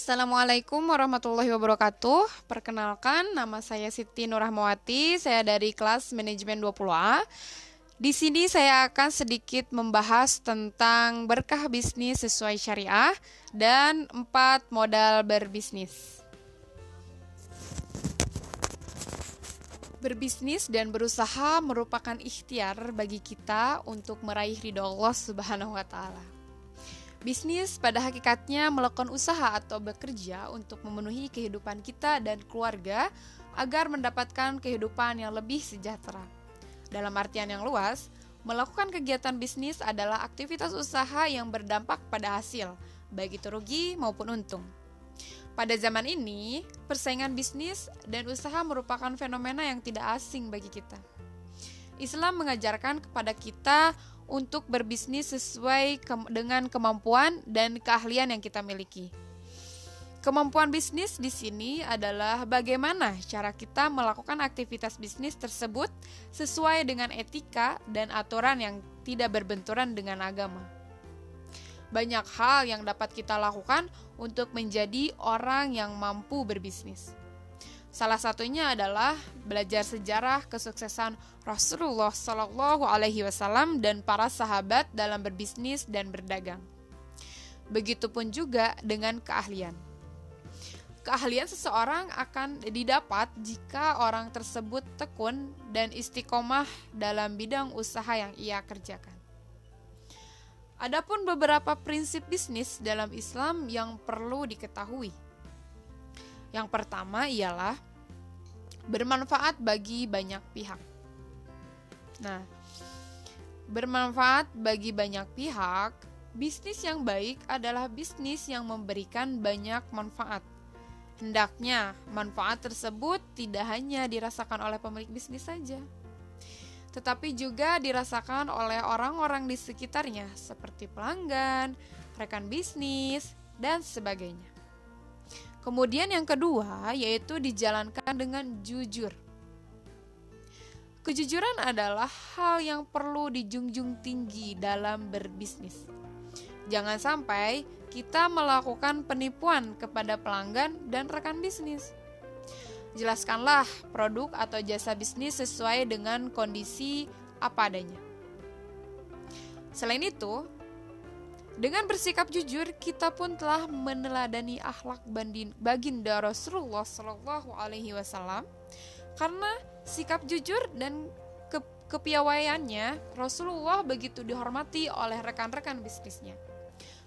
Assalamualaikum warahmatullahi wabarakatuh. Perkenalkan, nama saya Siti Nurrahmawati. Saya dari kelas manajemen 20A. Di sini saya akan sedikit membahas tentang berkah bisnis sesuai syariah dan 4 modal berbisnis. Berbisnis dan berusaha merupakan ikhtiar bagi kita untuk meraih ridho Allah Subhanahu wa taala. Bisnis pada hakikatnya melakukan usaha atau bekerja untuk memenuhi kehidupan kita dan keluarga agar mendapatkan kehidupan yang lebih sejahtera. Dalam artian yang luas, melakukan kegiatan bisnis adalah aktivitas usaha yang berdampak pada hasil, baik itu rugi maupun untung. Pada zaman ini, persaingan bisnis dan usaha merupakan fenomena yang tidak asing bagi kita. Islam mengajarkan kepada kita untuk berbisnis sesuai dengan kemampuan dan keahlian yang kita miliki. Kemampuan bisnis di sini adalah bagaimana cara kita melakukan aktivitas bisnis tersebut sesuai dengan etika dan aturan yang tidak berbenturan dengan agama. Banyak hal yang dapat kita lakukan untuk menjadi orang yang mampu berbisnis. Salah satunya adalah belajar sejarah kesuksesan Rasulullah Shallallahu Alaihi Wasallam dan para sahabat dalam berbisnis dan berdagang. Begitupun juga dengan keahlian. Keahlian seseorang akan didapat jika orang tersebut tekun dan istiqomah dalam bidang usaha yang ia kerjakan. Adapun beberapa prinsip bisnis dalam Islam yang perlu diketahui. Yang pertama ialah bermanfaat bagi banyak pihak. Nah, bermanfaat bagi banyak pihak, bisnis yang baik adalah bisnis yang memberikan banyak manfaat. Hendaknya manfaat tersebut tidak hanya dirasakan oleh pemilik bisnis saja, tetapi juga dirasakan oleh orang-orang di sekitarnya seperti pelanggan, rekan bisnis, dan sebagainya. Kemudian yang kedua yaitu dijalankan dengan jujur. Kejujuran adalah hal yang perlu dijunjung tinggi dalam berbisnis. Jangan sampai kita melakukan penipuan kepada pelanggan dan rekan bisnis. Jelaskanlah produk atau jasa bisnis sesuai dengan kondisi apa adanya. Selain itu, dengan bersikap jujur, kita pun telah meneladani akhlak baginda Rasulullah Shallallahu Alaihi Wasallam. Karena sikap jujur dan kepiawaiannya, Rasulullah begitu dihormati oleh rekan-rekan bisnisnya.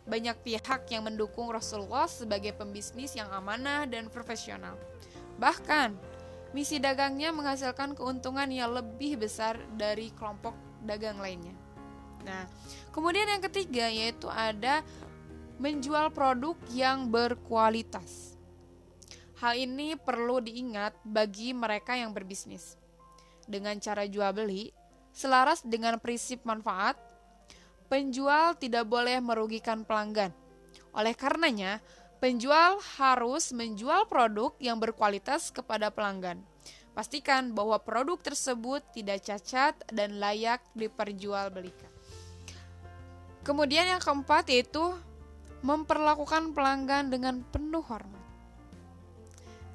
Banyak pihak yang mendukung Rasulullah sebagai pembisnis yang amanah dan profesional. Bahkan, misi dagangnya menghasilkan keuntungan yang lebih besar dari kelompok dagang lainnya. Nah, kemudian yang ketiga yaitu ada menjual produk yang berkualitas. Hal ini perlu diingat bagi mereka yang berbisnis. Dengan cara jual beli, selaras dengan prinsip manfaat, penjual tidak boleh merugikan pelanggan. Oleh karenanya, penjual harus menjual produk yang berkualitas kepada pelanggan. Pastikan bahwa produk tersebut tidak cacat dan layak diperjualbelikan. Kemudian yang keempat yaitu memperlakukan pelanggan dengan penuh hormat.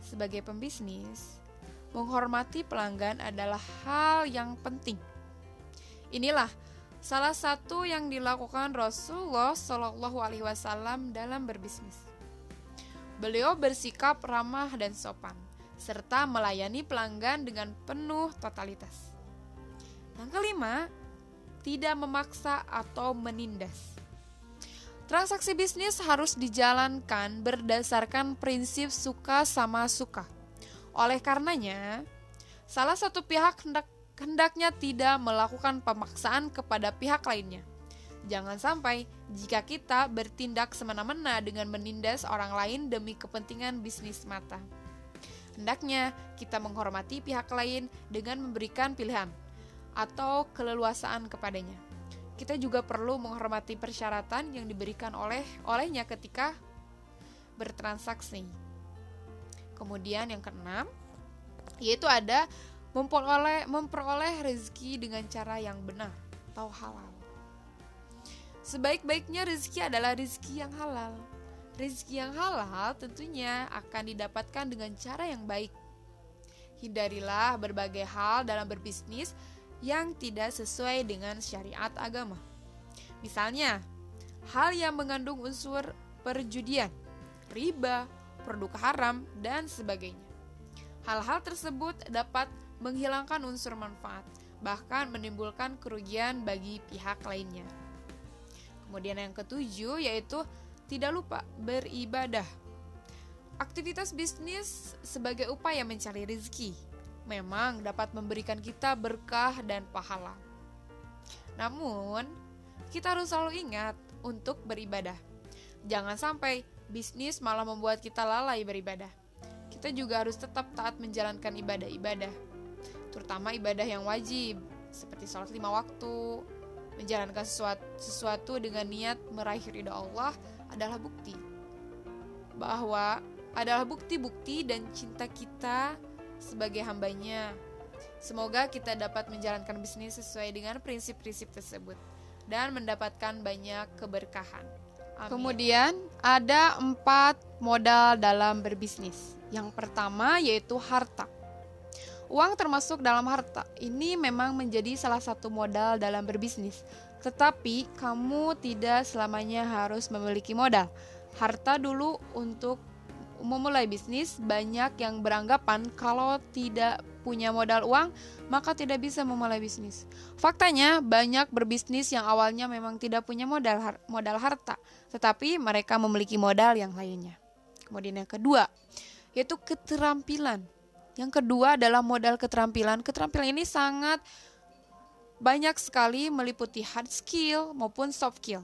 Sebagai pembisnis, menghormati pelanggan adalah hal yang penting. Inilah salah satu yang dilakukan Rasulullah Shallallahu Alaihi Wasallam dalam berbisnis. Beliau bersikap ramah dan sopan, serta melayani pelanggan dengan penuh totalitas. Yang kelima, tidak memaksa atau menindas. Transaksi bisnis harus dijalankan berdasarkan prinsip suka sama suka. Oleh karenanya, salah satu pihak hendaknya tidak melakukan pemaksaan kepada pihak lainnya. Jangan sampai jika kita bertindak semena-mena dengan menindas orang lain demi kepentingan bisnis mata. Hendaknya kita menghormati pihak lain dengan memberikan pilihan atau keleluasaan kepadanya. Kita juga perlu menghormati persyaratan yang diberikan olehnya ketika bertransaksi. Kemudian yang keenam, yaitu ada memperoleh rezeki dengan cara yang benar atau halal. Sebaik-baiknya rezeki adalah rezeki yang halal. Rezeki yang halal tentunya akan didapatkan dengan cara yang baik. Hindarilah berbagai hal dalam berbisnis yang tidak sesuai dengan syariat agama. Misalnya, hal yang mengandung unsur perjudian, riba, produk haram, dan sebagainya. Hal-hal tersebut dapat menghilangkan unsur manfaat, bahkan menimbulkan kerugian bagi pihak lainnya. Kemudian yang ketujuh yaitu tidak lupa beribadah. Aktivitas bisnis sebagai upaya mencari rezeki memang dapat memberikan kita berkah dan pahala. Namun, kita harus selalu ingat untuk beribadah. Jangan sampai bisnis malah membuat kita lalai beribadah. Kita juga harus tetap taat menjalankan ibadah-ibadah, terutama ibadah yang wajib, seperti sholat 5 waktu. Menjalankan sesuatu dengan niat meraih ridha Allah adalah bukti dan cinta kita sebagai hambanya. Semoga kita dapat menjalankan bisnis sesuai dengan prinsip-prinsip tersebut dan mendapatkan banyak keberkahan. Amin. Kemudian ada 4 modal dalam berbisnis. Yang pertama yaitu harta. Uang termasuk dalam harta. Ini memang menjadi salah satu modal dalam berbisnis. Tetapi kamu tidak selamanya harus memiliki modal. Harta dulu untuk memulai bisnis. Banyak yang beranggapan kalau tidak punya modal uang, maka tidak bisa memulai bisnis. Faktanya banyak berbisnis yang awalnya memang tidak punya modal harta, tetapi mereka memiliki modal yang lainnya. Kemudian yang kedua, yaitu keterampilan. Yang kedua adalah modal keterampilan. Keterampilan ini sangat banyak sekali meliputi hard skill maupun soft skill.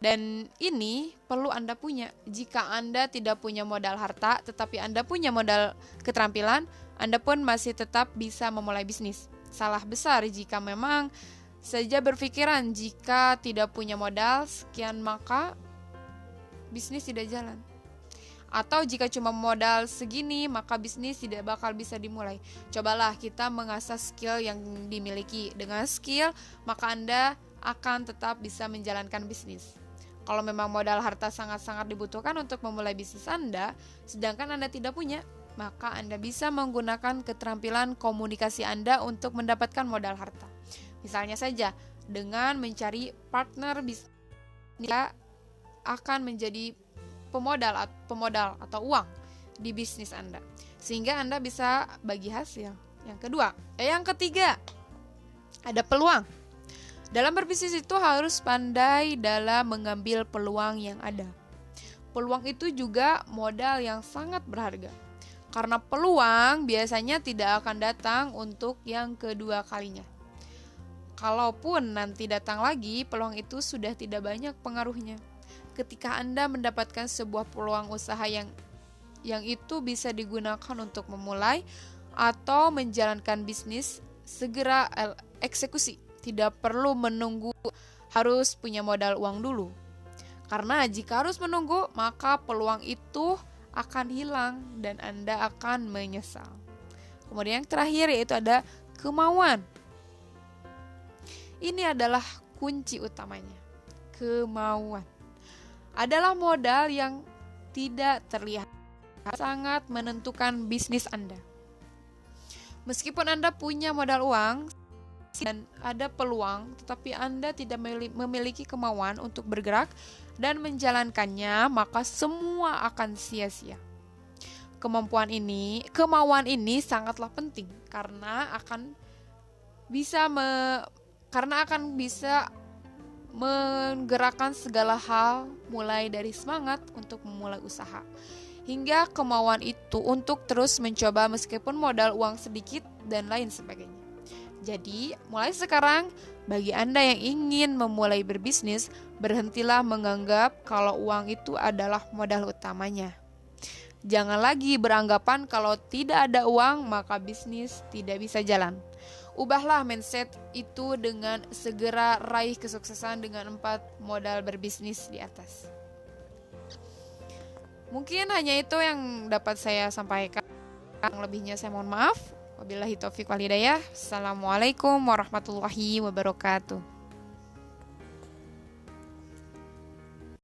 Dan ini perlu Anda punya. Jika Anda tidak punya modal harta, tetapi Anda punya modal keterampilan, Anda pun masih tetap bisa memulai bisnis. Salah besar jika memang saja berpikiran jika tidak punya modal sekian maka bisnis tidak jalan. Atau jika cuma modal segini, maka bisnis tidak bakal bisa dimulai. Cobalah kita mengasah skill yang dimiliki. Dengan skill, maka Anda akan tetap bisa menjalankan bisnis. Kalau memang modal harta sangat-sangat dibutuhkan untuk memulai bisnis Anda, sedangkan Anda tidak punya, maka Anda bisa menggunakan keterampilan komunikasi Anda untuk mendapatkan modal harta. Misalnya saja, dengan mencari partner bisnis, Anda akan menjadi pemodal atau uang di bisnis Anda, sehingga Anda bisa bagi hasil. Yang ketiga, ada peluang. Dalam berbisnis itu harus pandai dalam mengambil peluang yang ada. Peluang itu juga modal yang sangat berharga, karena peluang biasanya tidak akan datang untuk yang kedua kalinya. Kalaupun nanti datang lagi, peluang itu sudah tidak banyak pengaruhnya. Ketika Anda mendapatkan sebuah peluang usaha yang itu bisa digunakan untuk memulai atau menjalankan bisnis, segera eksekusi. Tidak perlu menunggu harus punya modal uang dulu. Karena jika harus menunggu, maka peluang itu akan hilang dan Anda akan menyesal. Kemudian yang terakhir yaitu ada kemauan. Ini adalah kunci utamanya. Kemauan adalah modal yang tidak terlihat, sangat menentukan bisnis Anda. Meskipun Anda punya modal uang dan ada peluang, tetapi Anda tidak memiliki kemauan untuk bergerak dan menjalankannya, maka semua akan sia-sia. Kemauan ini sangatlah penting karena akan bisa menggerakkan segala hal, mulai dari semangat untuk memulai usaha hingga kemauan itu untuk terus mencoba meskipun modal uang sedikit dan lain sebagainya. Jadi, mulai sekarang bagi Anda yang ingin memulai berbisnis, berhentilah menganggap kalau uang itu adalah modal utamanya. Jangan lagi beranggapan kalau tidak ada uang maka bisnis tidak bisa jalan. Ubahlah mindset itu dengan segera raih kesuksesan dengan 4 modal berbisnis di atas. Mungkin hanya itu yang dapat saya sampaikan. Yang lebihnya saya mohon maaf. Wabillahi taufiq wal hidayah. Assalamualaikum warahmatullahi wabarakatuh.